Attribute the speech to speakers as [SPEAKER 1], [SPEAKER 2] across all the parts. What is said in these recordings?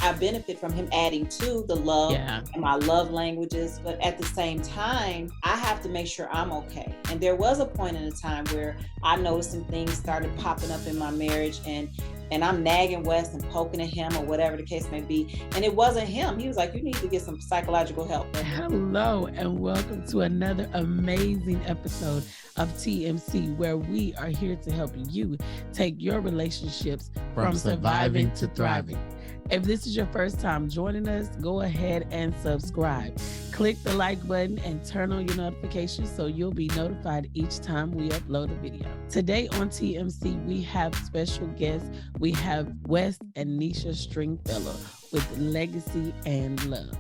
[SPEAKER 1] I benefit from him adding to the love and my love languages. But at the same time, I have to make sure I'm okay. And there was a point in the time where I noticed some things started popping up in my marriage, and I'm nagging Wes and poking at him or whatever the case may be. And it wasn't him. He was like, you need to get some psychological help.
[SPEAKER 2] Hello, and welcome to another amazing episode of TMC, where we are here to help you take your relationships from surviving to thriving. If this is your first time joining us, go ahead and subscribe. Click the like button and turn on your notifications so you'll be notified each time we upload a video. Today on TMC, we have special guests. We have Wesley and Neesha Stringfellow with Legacy and Love.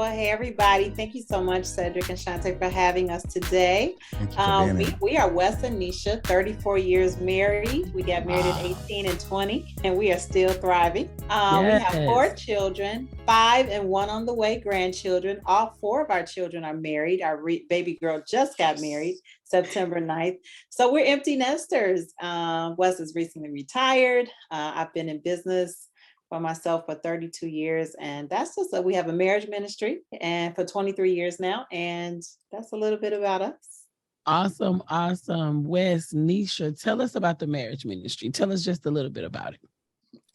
[SPEAKER 1] Hey everybody, thank you so much, Cedric and Shante, for having us today. We are Wesley and Neesha, 34 years married. We got married at 18 and 20, and we are still thriving. We have 4 children, 5 and 1 on the way, grandchildren. All 4 of our children are married. Our baby girl just got married September 9th. So we're empty nesters. Wes is recently retired. I've been in business for myself for 32 years. And that's just that we have a marriage ministry and for 23 years now. And that's a little bit about us.
[SPEAKER 2] Awesome. Wes, Neesha, tell us about the marriage ministry. Tell us just a little bit about it.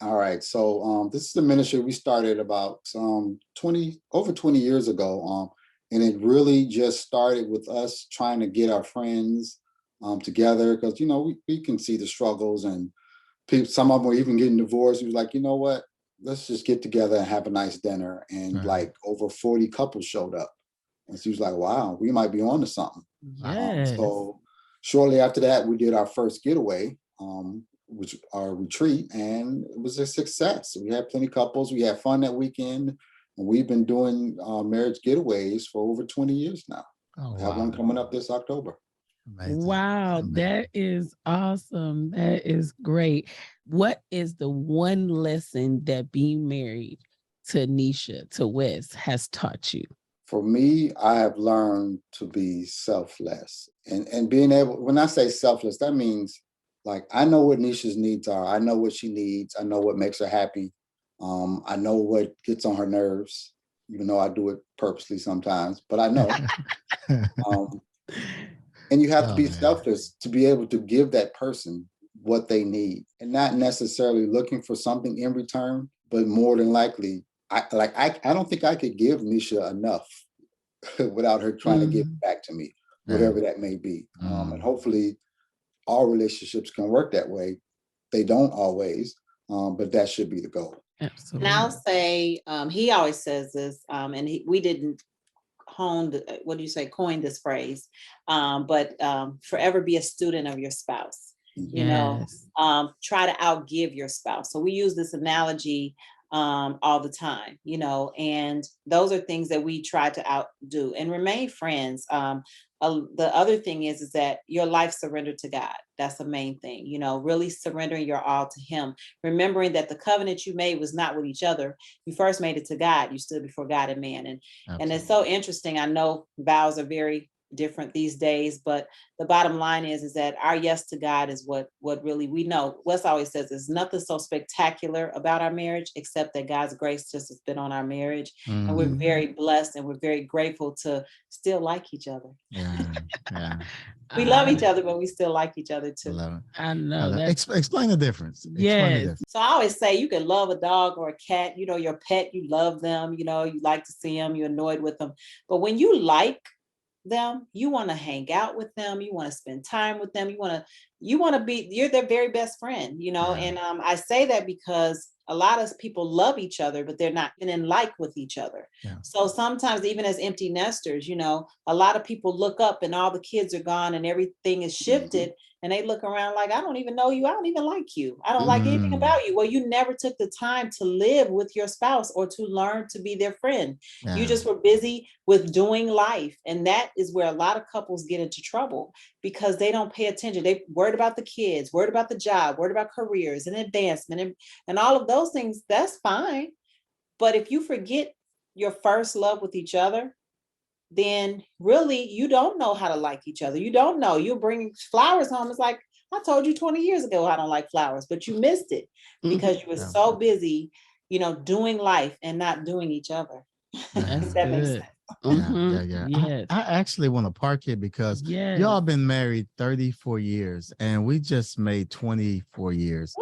[SPEAKER 3] All right. So this is the ministry we started about over 20 years ago. And it really just started with us trying to get our friends together because, we can see the struggles, and some of them were even getting divorced. He was like, you know what? Let's just get together and have a nice dinner. And like over 40 couples showed up. And so he was like, wow, we might be on to something.
[SPEAKER 2] Yes.
[SPEAKER 3] So shortly after that, we did our first getaway, which our retreat, and it was a success. We had plenty of couples. We had fun that weekend. And we've been doing marriage getaways for over 20 years now. We have one coming up this October.
[SPEAKER 2] Amazing. Wow, that is awesome. That is great. What is the one lesson that being married to Neesha, to Wes, has taught you?
[SPEAKER 3] For me, I have learned to be selfless. And being able, when I say selfless, that means like I know what Neesha's needs are. I know what she needs. I know what makes her happy. I know what gets on her nerves, even though I do it purposely sometimes, but I know. And you have to be selfless to be able to give that person what they need, and not necessarily looking for something in return, but more than likely, I don't think I could give Neesha enough without her trying to give back to me, whatever that may be. And hopefully all relationships can work that way. They don't always, but that should be the goal.
[SPEAKER 2] Absolutely.
[SPEAKER 1] And I'll say, he always says this, and we didn't coin this phrase, but forever be a student of your spouse. Try to outgive your spouse. So we use this analogy all the time, and those are things that we try to outdo and remain friends. The other thing is that your life surrendered to God. That's the main thing, really surrendering your all to him, remembering that the covenant you made was not with each other. You first made it to God. You stood before God and man. And it's so interesting. I know vows are very different these days, but the bottom line is that our yes to God is what really we know. Wes always says there's nothing so spectacular about our marriage except that God's grace just has been on our marriage. And we're very blessed and we're very grateful to still like each other. We love each other, but we still like each other too.
[SPEAKER 2] I know that.
[SPEAKER 4] Explain the difference.
[SPEAKER 1] So I always say you can love a dog or a cat, your pet, you love them, you like to see them, you're annoyed with them. But when you like them, you want to hang out with them, you want to spend time with them, you're their very best friend, and I say that because a lot of people love each other, but they're not in like with each other. So sometimes even as empty nesters, a lot of people look up and all the kids are gone and everything is shifted, and they look around like, I don't even know you. I don't even like you. I don't like anything about you. Well, you never took the time to live with your spouse or to learn to be their friend. You just were busy with doing life. And that is where a lot of couples get into trouble, because they don't pay attention. They worried about the kids, worried about the job, worried about careers and advancement and all of those things. That's fine. But if you forget your first love with each other, then really you don't know how to like each other. You don't know. You'll bring flowers home. It's like, I told you 20 years ago I don't like flowers, but you missed it because you were so busy, doing life and not doing each other.
[SPEAKER 2] That's
[SPEAKER 1] That makes
[SPEAKER 2] good.
[SPEAKER 1] sense.
[SPEAKER 4] Yeah.
[SPEAKER 2] Yes.
[SPEAKER 4] I actually want to park here because y'all been married 34 years and we just made 24 years.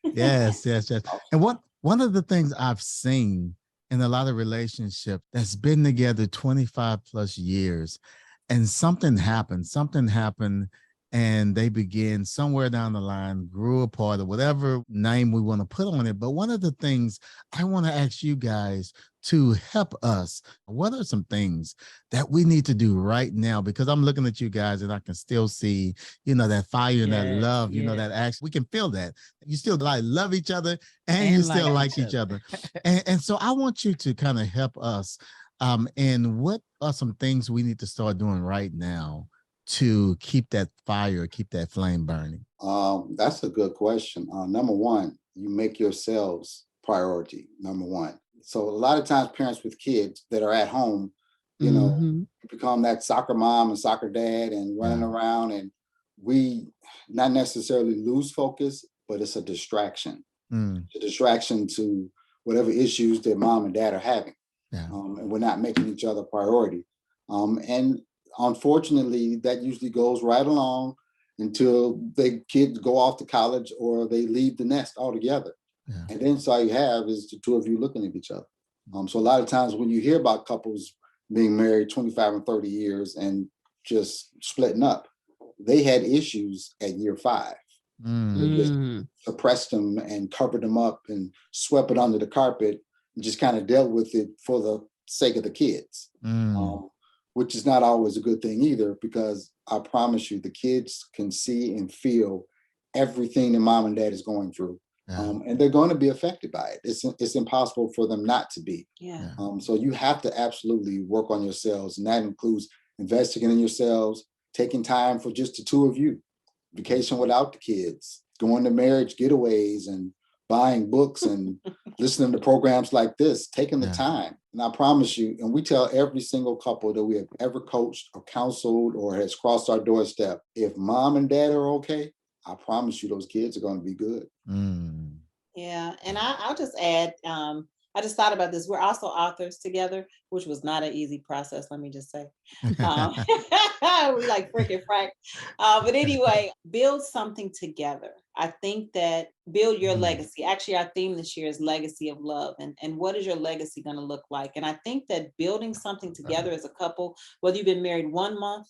[SPEAKER 4] And yes. And one of the things I've seen in a lot of relationships that's been together 25 plus years, and something happened and they begin somewhere down the line, grew apart, or whatever name we want to put on it. But one of the things I want to ask you guys to help us, what are some things that we need to do right now? Because I'm looking at you guys and I can still see, that fire and that love, that action. We can feel that. You still love each other and you still like each other. And so I want you to kind of help us. And what are some things we need to start doing right now to keep that fire, keep that flame burning?
[SPEAKER 3] That's a good question. Number one, you make yourselves priority. Number one. So a lot of times parents with kids that are at home, become that soccer mom and soccer dad and running around, and we not necessarily lose focus, but it's a distraction. It's a distraction to whatever issues that mom and dad are having. And we're not making each other a priority. And unfortunately, that usually goes right along until the kids go off to college or they leave the nest altogether. And then so all you have is the two of you looking at each other. So a lot of times when you hear about couples being married 25 and 30 years and just splitting up, they had issues at year 5. They just suppressed them and covered them up and swept it under the carpet and just kind of dealt with it for the sake of the kids. Which is not always a good thing either, because I promise you, the kids can see and feel everything that mom and dad is going through. And they're going to be affected by it. It's impossible for them not to be. So you have to absolutely work on yourselves. And that includes investing in yourselves, taking time for just the two of you, vacation without the kids, going to marriage getaways and buying books and listening to programs like this, taking the time. And I promise you, and we tell every single couple that we have ever coached or counseled or has crossed our doorstep, if mom and dad are okay, I promise you those kids are going to be good.
[SPEAKER 1] Yeah. And I'll just add, I just thought about this. We're also authors together, which was not an easy process, let me just say. We like freaking Frank. But anyway, build something together. I think that build your legacy. Actually, our theme this year is legacy of love. And what is your legacy going to look like? And I think that building something together as a couple, whether you've been married 1 month,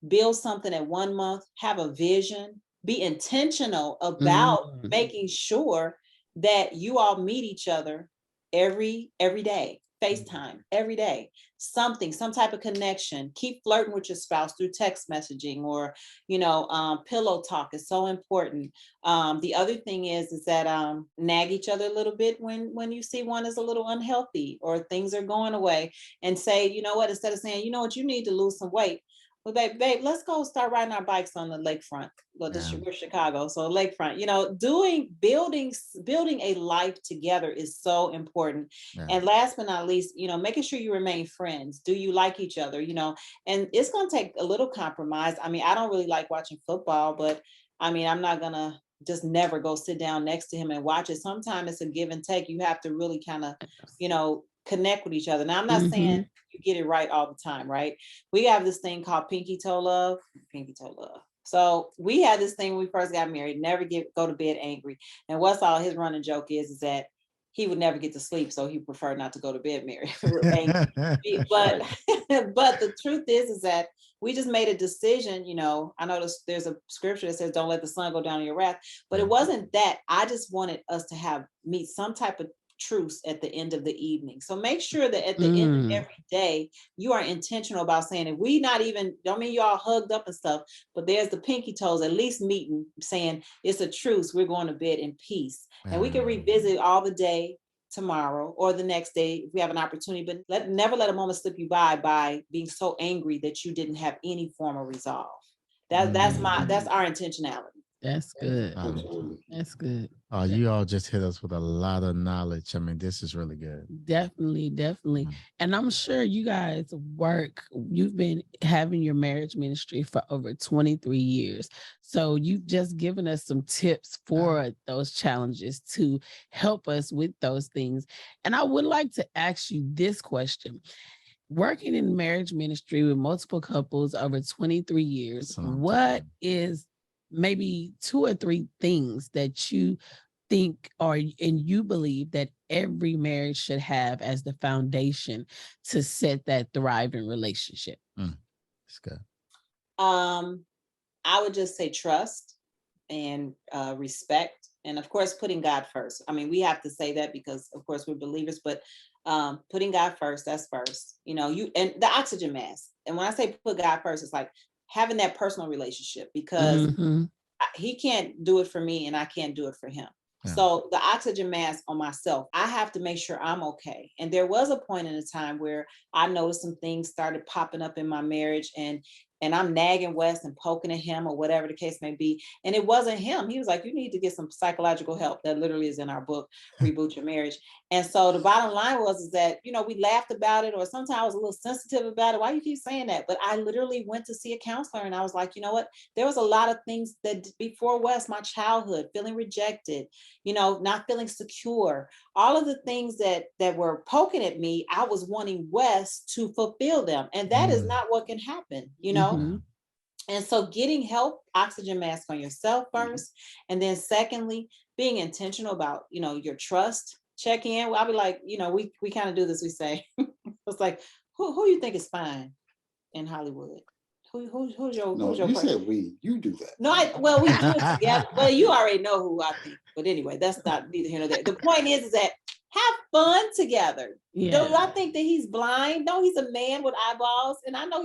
[SPEAKER 1] build something at 1 month, have a vision, be intentional about making sure that you all meet each other every day, FaceTime every day, some type of connection. Keep flirting with your spouse through text messaging or, pillow talk is so important. The other thing is that nag each other a little bit when you see one is a little unhealthy or things are going away, and say, you know what, instead of saying, you know what, you need to lose some weight. Well, babe, let's go start riding our bikes on the lakefront. Well, we're Chicago, so lakefront. Building a life together is so important. And last but not least, making sure you remain friends. Do you like each other? And it's going to take a little compromise. I mean, I don't really like watching football, but I mean, I'm not gonna just never go sit down next to him and watch it. Sometimes it's a give and take. You have to really kind of, connect with each other. Now, I'm not saying you get it right all the time, right? We have this thing called pinky toe love. So we had this thing when we first got married, never go to bed angry. And what's all his running joke is that he would never get to sleep, so he preferred not to go to bed married. But the truth is that we just made a decision. I know there's a scripture that says, don't let the sun go down in your wrath, but it wasn't that. I just wanted us to meet some type of truce at the end of the evening. So make sure that at the end of every day, you are intentional about saying, if we not even, don't mean you all hugged up and stuff, but there's the pinky toes, at least meeting, saying it's a truce. We're going to bed in peace. And we can revisit all the day tomorrow or the next day if we have an opportunity, but never let a moment slip you by being so angry that you didn't have any form of resolve. That's our intentionality.
[SPEAKER 2] That's good. That's good.
[SPEAKER 4] Oh, you all just hit us with a lot of knowledge. I mean, this is really good.
[SPEAKER 2] Definitely. And I'm sure you guys you've been having your marriage ministry for over 23 years. So you've just given us some tips for those challenges to help us with those things. And I would like to ask you this question. Working in marriage ministry with multiple couples over 23 years, what is maybe 2 or 3 things that you think and you believe that every marriage should have as the foundation to set that thriving relationship?
[SPEAKER 4] That's good.
[SPEAKER 1] I would just say trust and respect, and of course putting God first. I mean, we have to say that because of course we're believers, but putting God first, that's first. And the oxygen mask. And when I say put God first, it's like having that personal relationship, because he can't do it for me and I can't do it for him. Yeah. So the oxygen mask on myself, I have to make sure I'm okay. And there was a point in a time where I noticed some things started popping up in my marriage, and I'm nagging Wes and poking at him or whatever the case may be. And it wasn't him. He was like, you need to get some psychological help. That literally is in our book, Reboot Your Marriage. And so the bottom line was that, we laughed about it, or sometimes I was a little sensitive about it. Why you keep saying that? But I literally went to see a counselor, and I was like, you know what? There was a lot of things that before Wes, my childhood, feeling rejected, not feeling secure, all of the things that were poking at me, I was wanting Wes to fulfill them. And that is not what can happen, And so getting help, oxygen mask on yourself first. And then secondly, being intentional about, your trust. Check in. I'll be like, we kind of do this. We say, it's like, who you think is fine in Hollywood? Who's your
[SPEAKER 3] you said we, you do that.
[SPEAKER 1] No, we do it together. Well, you already know who I think. But anyway, that's not neither here nor there. The point is that have fun together. Yeah. Do I think that he's blind? No, he's a man with eyeballs. And I know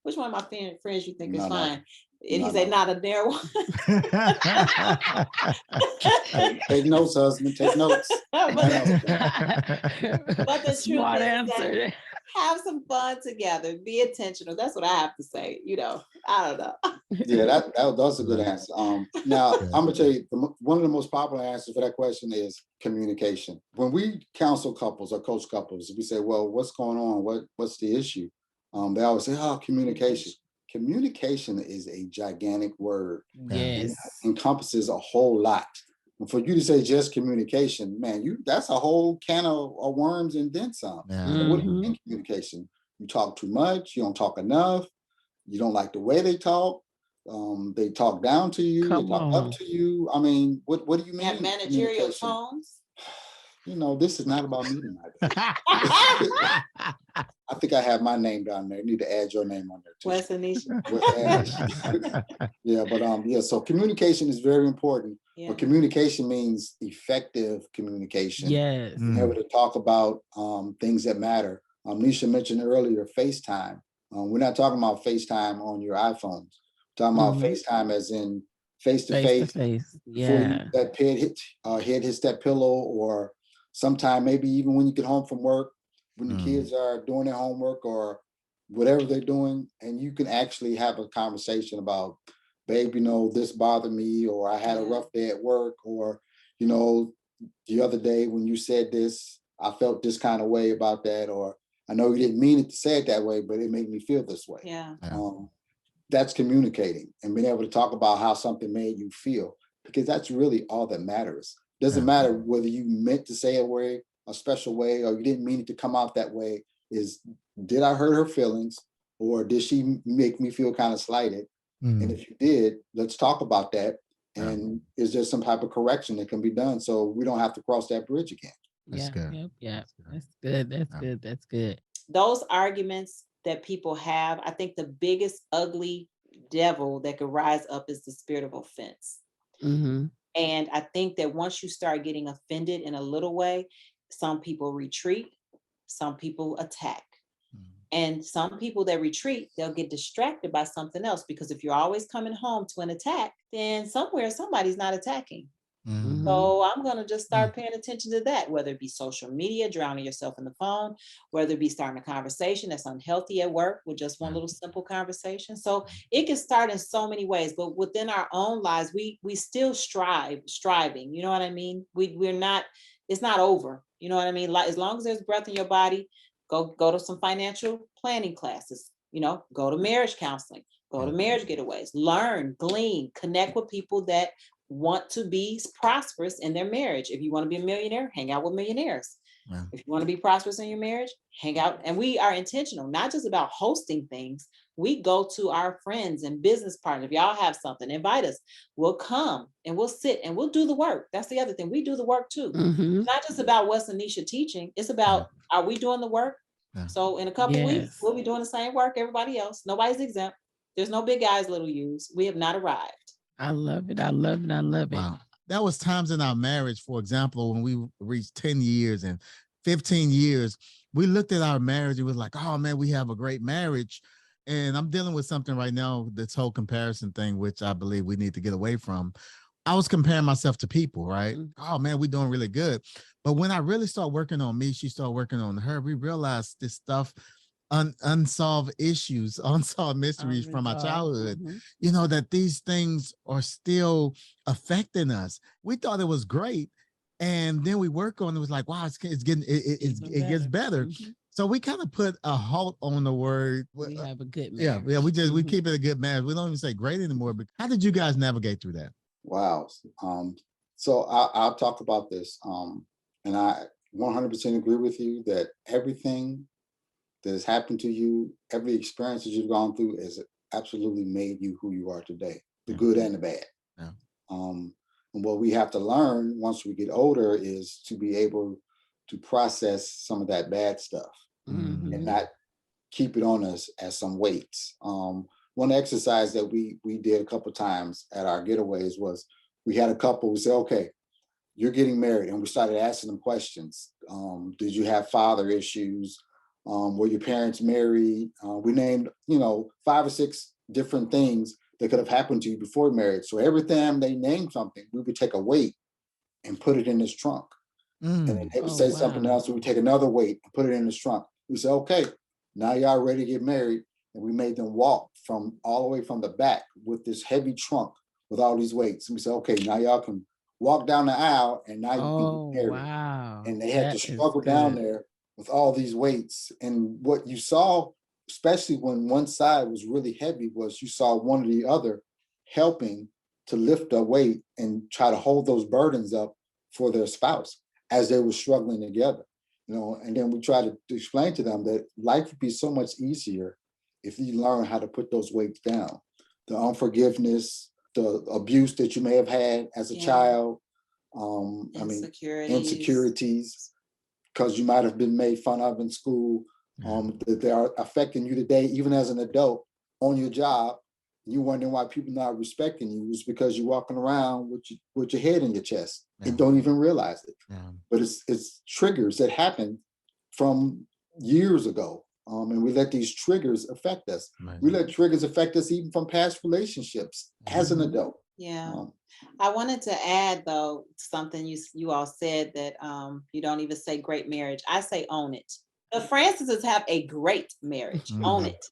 [SPEAKER 1] which one of my friends you think is fine? And he said, not a dare one.
[SPEAKER 3] Take notes, husband. Take notes.
[SPEAKER 1] But the smart answer. Have some fun together. Be intentional. That's what I have to say. I don't know.
[SPEAKER 3] Yeah, that's a good answer. Now, I'm going to tell you, one of the most popular answers for that question is communication. When we counsel couples or coach couples, we say, well, what's going on? What's the issue? They always say, communication. Communication is a gigantic word.
[SPEAKER 2] Yes.
[SPEAKER 3] It encompasses a whole lot. And for you to say just communication, man, that's a whole can of worms and then some. Yeah. So what do you mean communication? You talk too much, you don't talk enough, you don't like the way they talk, they talk down to you, they talk up to you. I mean, what do you mean?
[SPEAKER 1] Have managerial tones?
[SPEAKER 3] This is not about me tonight. I think I have my name down there. You need to add your name on there too.
[SPEAKER 1] Wesley and
[SPEAKER 3] Neesha. Yeah, but so communication is very important. Yeah. But communication means effective communication.
[SPEAKER 2] Yes.
[SPEAKER 3] Being able to talk about things that matter. Neesha mentioned earlier FaceTime. We're not talking about FaceTime on your iPhones. We're talking about FaceTime as in face-to-face.
[SPEAKER 2] Yeah.
[SPEAKER 3] That head hits that pillow, or sometime maybe even when you get home from work, when the kids are doing their homework or whatever they're doing, and you can actually have a conversation about, babe, this bothered me, or I had a rough day at work, or, the other day when you said this, I felt this kind of way about that, or I know you didn't mean it to say it that way, but it made me feel this way.
[SPEAKER 1] Yeah.
[SPEAKER 3] That's communicating and being able to talk about how something made you feel, because that's really all that matters. Doesn't matter whether you meant to say a special way, or you didn't mean it to come out that way. Did I hurt her feelings, or did she make me feel kind of slighted? And if you did, let's talk about that. And is there some type of correction that can be done so we don't have to cross that bridge again?
[SPEAKER 2] That's good. Yeah. That's good. That's good.
[SPEAKER 1] Those arguments that people have, I think the biggest ugly devil that could rise up is the spirit of offense. And I think that once you start getting offended in a little way, Some people retreat, some people attack. And some people that retreat, they'll get distracted by something else, because if you're always coming home to an attack, then somewhere somebody's not attacking. So I'm going to just start paying attention to that, whether it be social media, drowning yourself in the phone, whether it be starting a conversation that's unhealthy at work with just one little simple conversation. So it can start in so many ways, but within our own lives, we still striving. You know what I mean? We're not, it's not over. You know what I mean? Like, as long as there's breath in your body, go to some financial planning classes, you know, go to marriage counseling, go to marriage getaways, learn, glean, connect with people that want to be prosperous in their marriage. If you want to be a millionaire, hang out with millionaires. Yeah. If you want to be prosperous in your marriage, hang out. And we are intentional, not just about hosting things. We go to our friends and business partners. If y'all have something, invite us. We'll come and we'll sit and we'll do the work. That's the other thing. We do the work too. It's not just about Wesley and Neesha teaching. It's about, are we doing the work? Yeah. So in a couple of weeks, we'll be doing the same work everybody else. Nobody's exempt. There's no big guys, little U's. We have not arrived.
[SPEAKER 2] I love it. I love it. I love it.
[SPEAKER 4] Wow. That was times in our marriage, for example, when we reached 10 years and 15 years, we looked at our marriage and was like, oh man, we have a great marriage. And I'm dealing with something right now, this whole comparison thing, which I believe we need to get away from. I was comparing myself to people, right? Oh man, we're doing really good. But when I really started working on me, she started working on her, we realized this stuff, unsolved issues, unsolved mysteries from our childhood, you know, that these things are still affecting us. We thought it was great. And then we work on it, was like, wow, it gets better. So we kind of put a halt on the word.
[SPEAKER 2] We have a good marriage.
[SPEAKER 4] Yeah, we keep it a good marriage. We don't even say great anymore. But how did you guys navigate through that?
[SPEAKER 3] Wow. So I'll talk about this. And I 100% agree with you that everything that has happened to you, every experience that you've gone through has absolutely made you who you are today, the good and the bad. Yeah. And what we have to learn once we get older is to be able to process some of that bad stuff and not keep it on us as some weights. One exercise that we did a couple of times at our getaways was, we had a couple, we said, okay, you're getting married. And we started asking them questions. Did you have father issues? Were your parents married? We named, 5 or 6 different things that could have happened to you before marriage. So every time they named something, we would take a weight and put it in this trunk. And then they would say something else, we would take another weight and put it in this trunk. We said, okay, now y'all ready to get married. And we made them walk from all the way from the back with this heavy trunk with all these weights. And we said, okay, now y'all can walk down the aisle and now you can get married. Wow. And they had to struggle down there with all these weights. And what you saw, especially when one side was really heavy, was you saw one or the other helping to lift a weight and try to hold those burdens up for their spouse as they were struggling together. And then we try to explain to them that life would be so much easier if you learn how to put those weights down. The unforgiveness, the abuse that you may have had as a child, insecurities, because you might have been made fun of in school, that they are affecting you today, even as an adult on your job. You wondering why people not respecting you is because you're walking around with your head in your chest and don't even realize it. But it's triggers that happen from years ago. And we let these triggers affect us. We let triggers affect us even from past relationships as an adult.
[SPEAKER 1] Yeah. I wanted to add, though, something you all said, that you don't even say great marriage. I say own it. The Francises have a great marriage. Own it.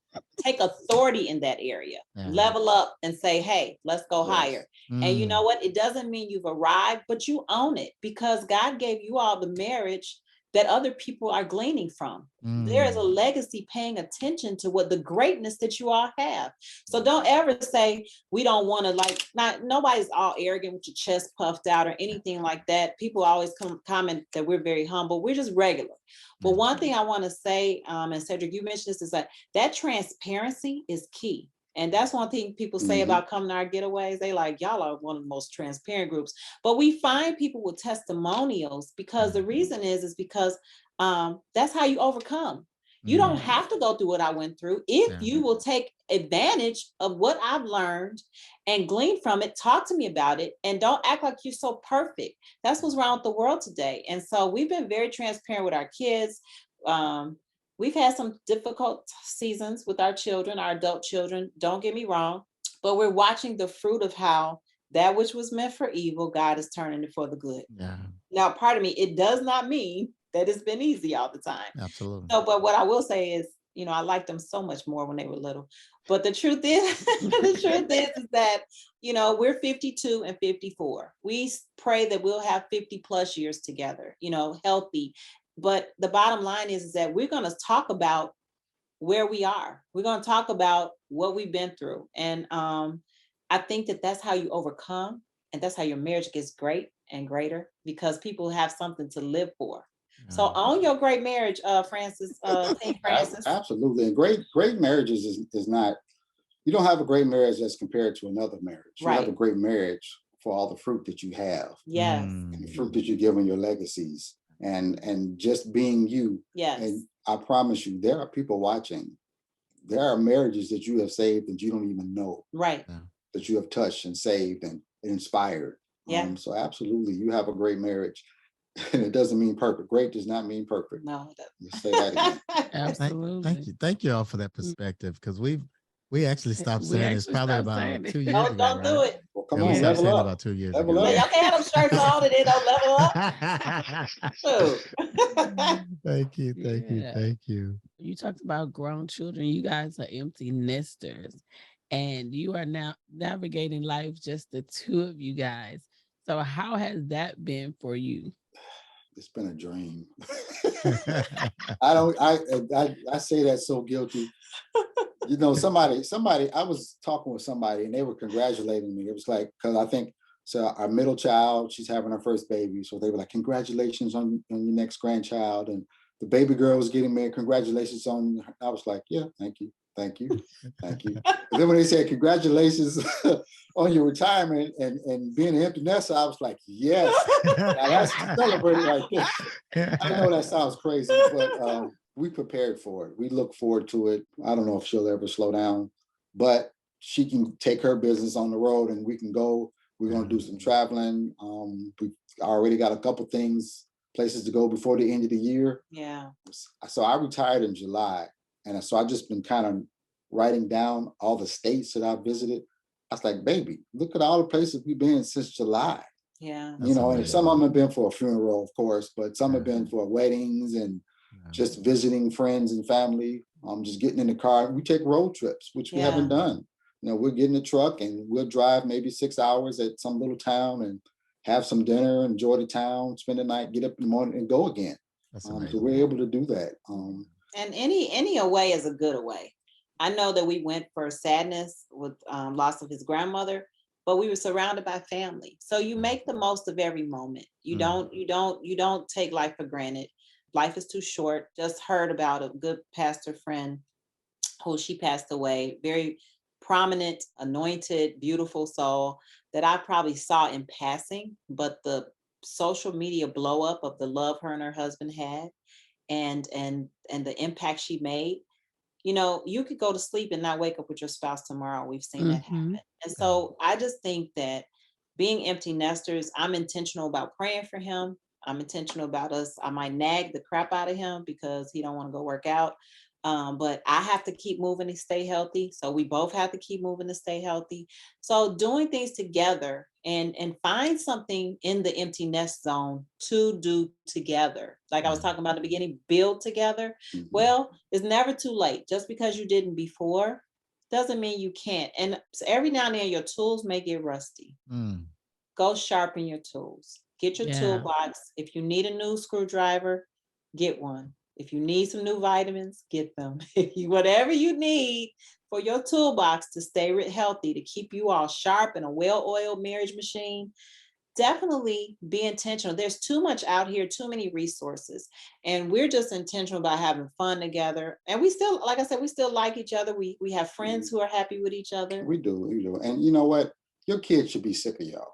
[SPEAKER 1] Take authority in that area. Level up and say, hey, let's go higher. And you know what? It doesn't mean you've arrived, but you own it, because God gave you all the marriage that other people are gleaning from. There is a legacy paying attention to what the greatness that you all have. So don't ever say, we don't want to, nobody's all arrogant with your chest puffed out or anything like that. People always comment that we're very humble. We're just regular. But one thing I want to say, and Cedric, you mentioned this, is that transparency is key. And that's one thing people say about coming to our getaways. They like, y'all are one of the most transparent groups. But we find people with testimonials, because the reason is because that's how you overcome. You don't have to go through what I went through if you will take advantage of what I've learned and glean from it. Talk to me about it, and don't act like you're so perfect. That's what's wrong with the world today. And so we've been very transparent with our kids. We've had some difficult seasons with our children, our adult children, don't get me wrong, but we're watching the fruit of how that which was meant for evil, God is turning it for the good.
[SPEAKER 4] Yeah.
[SPEAKER 1] Now, pardon me, it does not mean that it's been easy all the time.
[SPEAKER 4] Absolutely.
[SPEAKER 1] So, but what I will say is, I liked them so much more when they were little. But the truth is, is that, we're 52 and 54. We pray that we'll have 50 plus years together, healthy. But the bottom line is that we're going to talk about where we are. We're going to talk about what we've been through. And I think that that's how you overcome. And that's how your marriage gets great and greater, because people have something to live for. So own your great marriage, Francis. Francis.
[SPEAKER 3] Absolutely. And great marriages is not, you don't have a great marriage that's compared to another marriage. You have a great marriage for all the fruit that you have.
[SPEAKER 1] Yes.
[SPEAKER 3] And the fruit that you give in your legacies, and just being you.
[SPEAKER 1] Yes.
[SPEAKER 3] And I promise you, there are people watching. There are marriages that you have saved that you don't even know.
[SPEAKER 1] Right.
[SPEAKER 3] That you have touched and saved and inspired.
[SPEAKER 1] Yeah.
[SPEAKER 3] So absolutely, you have a great marriage. And it doesn't mean perfect. Great does not mean perfect.
[SPEAKER 1] No, it doesn't.
[SPEAKER 3] Let's say that again.
[SPEAKER 2] Absolutely.
[SPEAKER 4] Thank you all for that perspective, because we actually stopped saying it's probably about 2 years ago.
[SPEAKER 1] Don't do it.
[SPEAKER 3] Well, come on, level up.
[SPEAKER 4] About 2 years
[SPEAKER 3] level
[SPEAKER 4] ago.
[SPEAKER 3] Up.
[SPEAKER 1] Y'all can't have them shirts on and they don't level up.
[SPEAKER 4] Thank you.
[SPEAKER 2] You talked about grown children. You guys are empty nesters, and you are now navigating life, just the two of you guys. So how has that been for you?
[SPEAKER 3] It's been a dream. I say that so guilty. Somebody, I was talking with somebody and they were congratulating me. It was like, because I think, so our middle child, she's having her first baby. So they were like, congratulations on your next grandchild. And the baby girl was getting married. Congratulations on, I was like, yeah, thank you. And then when they said congratulations on your retirement and being an empty nester, I was like, yes, now that's celebrating right there. I know that sounds crazy, but we prepared for it. We look forward to it. I don't know if she'll ever slow down, but she can take her business on the road and we can go. We're going to do some traveling. We already got a couple places to go before the end of the year.
[SPEAKER 1] Yeah.
[SPEAKER 3] So I retired in July. And so I've just been kind of writing down all the states that I visited. I was like, baby, look at all the places we've been since July.
[SPEAKER 1] Yeah.
[SPEAKER 3] And some of them have been for a funeral, of course, but some have been for weddings and just visiting friends and family. Just getting in the car. We take road trips, which we haven't done. We'll get in the truck and we'll drive maybe 6 hours at some little town and have some dinner, enjoy the town, spend the night, get up in the morning and go again. So we're able to do that.
[SPEAKER 1] And any away is a good away. I know that we went for sadness with loss of his grandmother, but we were surrounded by family. So you make the most of every moment. You don't take life for granted. Life is too short. Just heard about a good pastor friend who she passed away. Very prominent, anointed, beautiful soul that I probably saw in passing, but the social media blow up of the love her and her husband had and the impact she made. You could go to sleep and not wake up with your spouse tomorrow. We've seen that happen. And so I just think that being empty nesters, I'm intentional about praying for him. I'm intentional about us. I might nag the crap out of him because he don't want to go work out. But I have to keep moving to stay healthy. So we both have to keep moving to stay healthy. So doing things together and find something in the empty nest zone to do together. Like I was talking about at the beginning, build together. Mm-hmm. Well, it's never too late. Just because you didn't before doesn't mean you can't. And every now and then your tools may get rusty. Go sharpen your tools. Get your toolbox. If you need a new screwdriver, get one. If you need some new vitamins, get them. Whatever you need for your toolbox to stay healthy, to keep you all sharp and a well-oiled marriage machine, definitely be intentional. There's too much out here, too many resources. And we're just intentional about having fun together. And we still, like I said, we still like each other. We have friends who are happy with each other.
[SPEAKER 3] We do. And you know what? Your kids should be sick of y'all.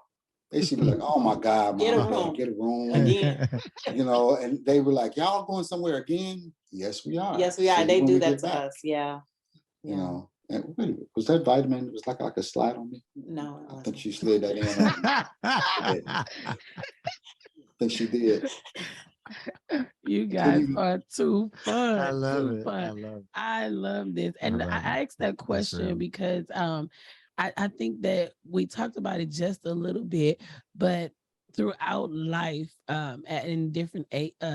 [SPEAKER 3] They should be like, oh my God, Mom, get a room again. And they were like, y'all going somewhere again? Yes, we are.
[SPEAKER 1] Yes, we are. They do that to us. Yeah.
[SPEAKER 3] You know, And wait a minute, was that vitamin? It was like a slide on me?
[SPEAKER 1] No,
[SPEAKER 3] I think she slid that in on me. I think she did.
[SPEAKER 2] You guys are too fun.
[SPEAKER 4] I love it.
[SPEAKER 2] I love this. And I asked that question because I think that we talked about it just a little bit, but throughout life, in different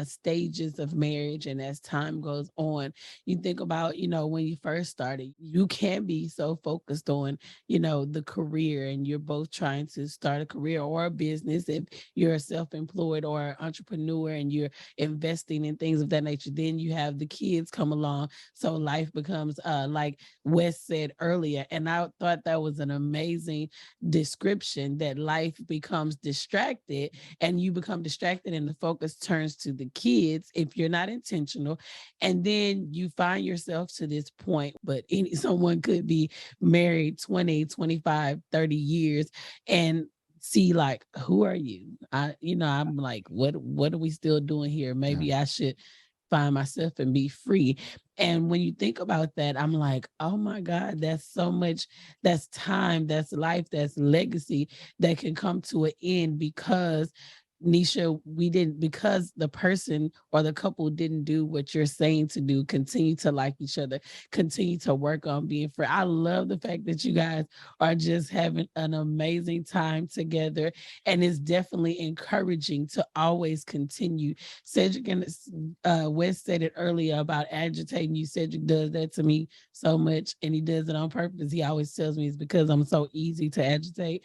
[SPEAKER 2] stages of marriage, and as time goes on, you think about, when you first started, you can be so focused on, the career, and you're both trying to start a career or a business. If you're a self-employed or entrepreneur and you're investing in things of that nature, then you have the kids come along. So life becomes, like Wes said earlier, and I thought that was an amazing description, that life becomes distracted, and you become distracted, and the focus turns to the kids if you're not intentional. And then you find yourself to this point, but someone could be married 20, 25, 30 years and see, like, who are you? I'm like, what are we still doing here? Maybe I should find myself and be free. And when you think about that, I'm like, oh my God, that's so much, that's time, that's life, that's legacy that can come to an end because, Neesha, because the person or the couple didn't do what you're saying to do, continue to like each other, continue to work on being free. I love the fact that you guys are just having an amazing time together, and it's definitely encouraging to always continue. Cedric and Wes said it earlier about agitating you. Cedric does that to me so much, and he does it on purpose. He always tells me it's because I'm so easy to agitate.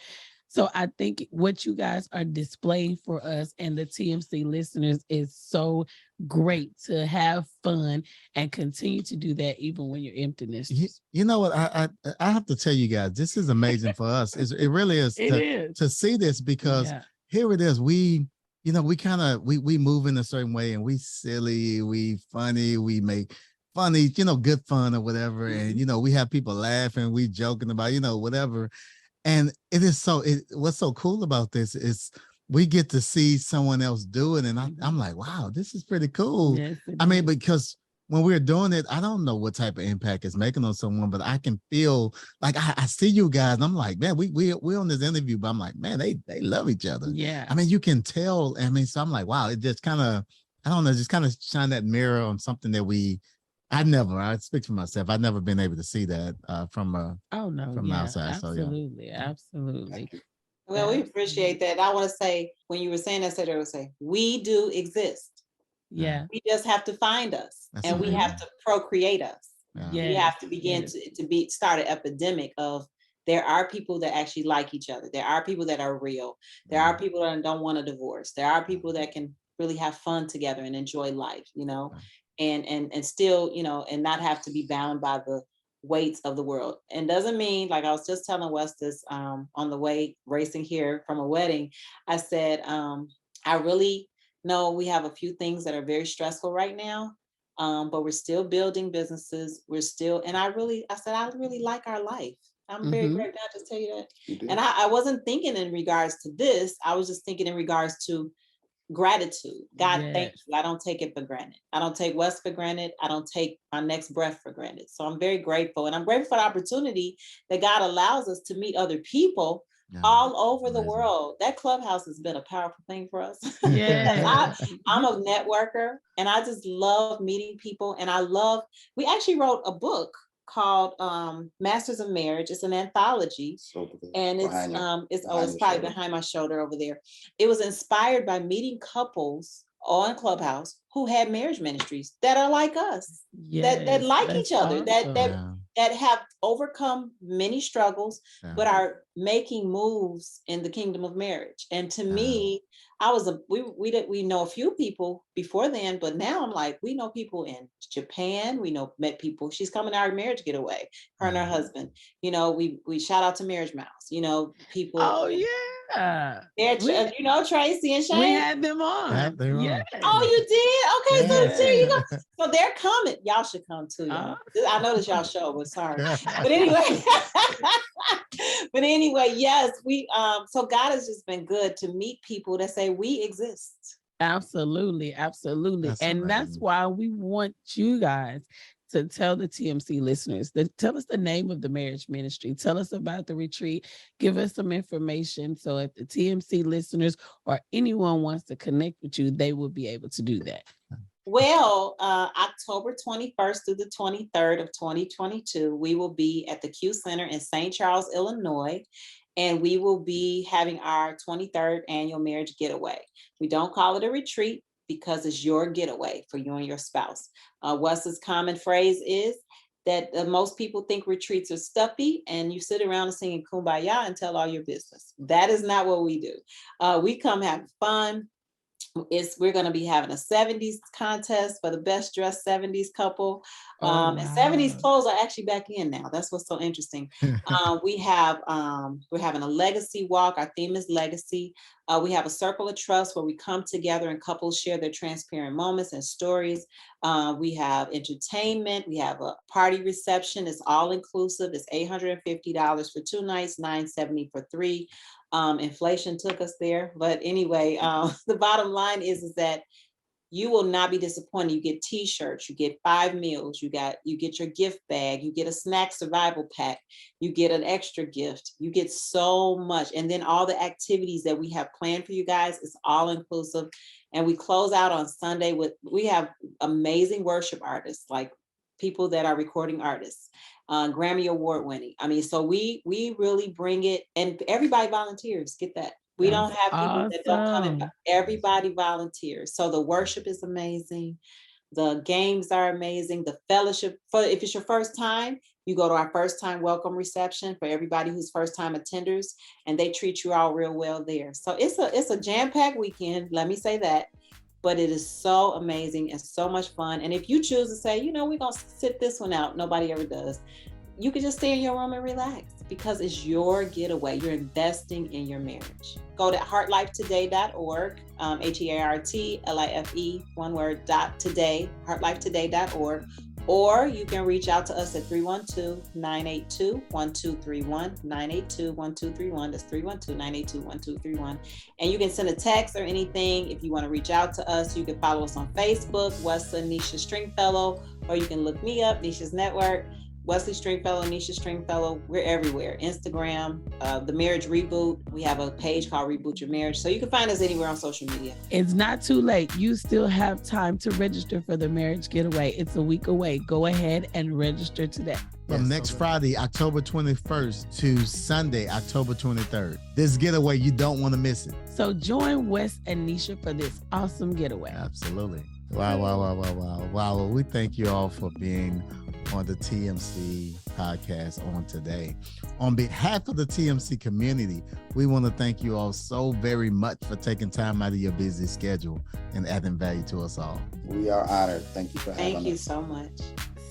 [SPEAKER 2] So I think what you guys are displaying for us and the TMC listeners is so great, to have fun and continue to do that even when you're emptiness.
[SPEAKER 4] You know what? I have to tell you guys, this is amazing for us. It really is. To see this, because here it is. We move in a certain way, and we silly, we funny, we make funny, good fun or whatever. And, we have people laughing, we joking about, whatever. And it is what's so cool about this is we get to see someone else do it. And I'm like, wow, this is pretty cool. Yes, I mean, because when we're doing it, I don't know what type of impact it's making on someone, but I can feel like I see you guys. And I'm like, man, we're on this interview, but I'm like, man, they love each other.
[SPEAKER 2] Yeah.
[SPEAKER 4] I mean, you can tell. I mean, so I'm like, wow, it just kind of, I don't know, just kind of shine that mirror on something that I speak for myself. I've never been able to see that from the outside.
[SPEAKER 2] Absolutely, absolutely.
[SPEAKER 1] Well, we appreciate that. I want to say, when you were saying that, Cedric would say, we do exist.
[SPEAKER 2] Yeah.
[SPEAKER 1] We just have to find us. That's and amazing. We have to procreate us. Yeah. We have to begin to start an epidemic of, there are people that actually like each other. There are people that are real. There are people that don't want a divorce. There are people that can really have fun together and enjoy life, and still, and not have to be bound by the weights of the world. And doesn't mean, like I was just telling Wes this on the way racing here from a wedding, I said, I really know we have a few things that are very stressful right now, but we're still building businesses. We're still, and I said, I really like our life. I'm very grateful. I just tell you that. And I wasn't thinking in regards to this. I was just thinking in regards to gratitude. God, thank you. I don't take it for granted. I don't take Wes for granted. I don't take my next breath for granted. So I'm very grateful. And I'm grateful for the opportunity that God allows us to meet other people all over the world. That Clubhouse has been a powerful thing for us.
[SPEAKER 2] Yeah.
[SPEAKER 1] I'm a networker, and I just love meeting people. And we actually wrote a book called Masters of Marriage. It's an anthology, and it's probably behind my shoulder over there. It was inspired by meeting couples on Clubhouse who had marriage ministries that are like us, that like each other, that have overcome many struggles, but are making moves in the kingdom of marriage. And to me, we know a few people before then, but now I'm like, we know people in Japan. Met people. She's coming to our marriage getaway, her and her husband. We shout out to Marriage Mouse. People.
[SPEAKER 2] Oh yeah.
[SPEAKER 1] Tracy and Shane.
[SPEAKER 2] We had them on.
[SPEAKER 1] Yeah. Oh, you did? Okay, so there you go. So they're coming. Y'all should come too, y'all. I know this y'all show, but sorry. But anyway, yes, we so God has just been good to meet people that say we exist.
[SPEAKER 2] Absolutely. That's why we want you guys to tell the TMC listeners, tell us the name of the marriage ministry. Tell us about the retreat. Give us some information. So if the TMC listeners or anyone wants to connect with you, they will be able to do that.
[SPEAKER 1] Well, October 21st through the 23rd of 2022, we will be at the Q Center in St. Charles, Illinois, and we will be having our 23rd annual marriage getaway. We don't call it a retreat because it's your getaway for you and your spouse. Wes's common phrase is that most people think retreats are stuffy and you sit around and singing Kumbaya and tell all your business. That is not what we do. We come have fun. We're going to be having a 70s contest for the best dressed 70s couple. And 70s clothes are actually back in now. That's what's so interesting. We're having a legacy walk. Our theme is legacy. We have a circle of trust where we come together and couples share their transparent moments and stories. We have entertainment. We have a party reception. It's all inclusive. It's $850 for 2 nights, $970 for 3. Inflation took us there. But anyway, the bottom line is that you will not be disappointed. You get t-shirts, you get 5 meals, you get your gift bag, you get a snack survival pack, you get an extra gift, you get so much. And then all the activities that we have planned for you guys is all inclusive. And we close out on Sunday we have amazing worship artists, like people that are recording artists, Grammy Award winning. I mean, so we really bring it, and everybody volunteers. Get that. We don't have people that don't come in. Everybody volunteers. So the worship is amazing. The games are amazing. The fellowship, if it's your first time, you go to our first time welcome reception for everybody who's first time attenders, and they treat you all real well there. So it's a jam-packed weekend. Let me say that. But it is so amazing and so much fun. And if you choose to say, we're going to sit this one out, nobody ever does, you can just stay in your room and relax because it's your getaway. You're investing in your marriage. Go to heartlifetoday.org, HEARTLIFE, one word, .today, heartlifetoday.org. Or you can reach out to us at 312-982-1231, 982-1231. That's 312-982-1231. And you can send a text or anything. If you want to reach out to us, you can follow us on Facebook, Wesley and Neesha Stringfellow, or you can look me up, Neesha's Network, Wesley Stringfellow, Neesha Stringfellow. We're everywhere. Instagram, The Marriage Reboot. We have a page called Reboot Your Marriage. So you can find us anywhere on social media.
[SPEAKER 2] It's not too late. You still have time to register for the marriage getaway. It's a week away. Go ahead and register today.
[SPEAKER 4] From next Friday, October 21st to Sunday, October 23rd. This getaway, you don't want to miss it.
[SPEAKER 2] So join Wes and Neesha for this awesome getaway.
[SPEAKER 4] Absolutely. Wow. Well, we thank you all for being on the TMC podcast on today. On behalf of the TMC community, we want to thank you all so very much for taking time out of your busy schedule and adding value to us all.
[SPEAKER 3] We are honored. Thank you for having us.
[SPEAKER 1] Thank you so much.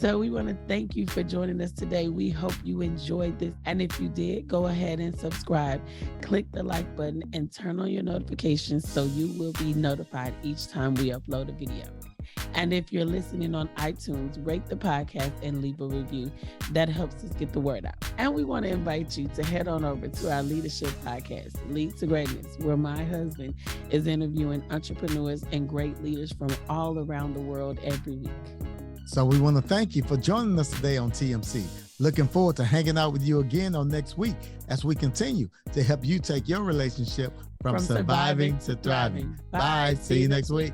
[SPEAKER 2] So we want to thank you for joining us today. We hope you enjoyed this. And if you did, go ahead and subscribe. Click the like button and turn on your notifications so you will be notified each time we upload a video. And if you're listening on iTunes, rate the podcast and leave a review. That helps us get the word out. And we want to invite you to head on over to our leadership podcast, Lead to Greatness, where my husband is interviewing entrepreneurs and great leaders from all around the world every week.
[SPEAKER 4] So we want to thank you for joining us today on TMC. Looking forward to hanging out with you again on next week as we continue to help you take your relationship from surviving to thriving. Bye. See you next week.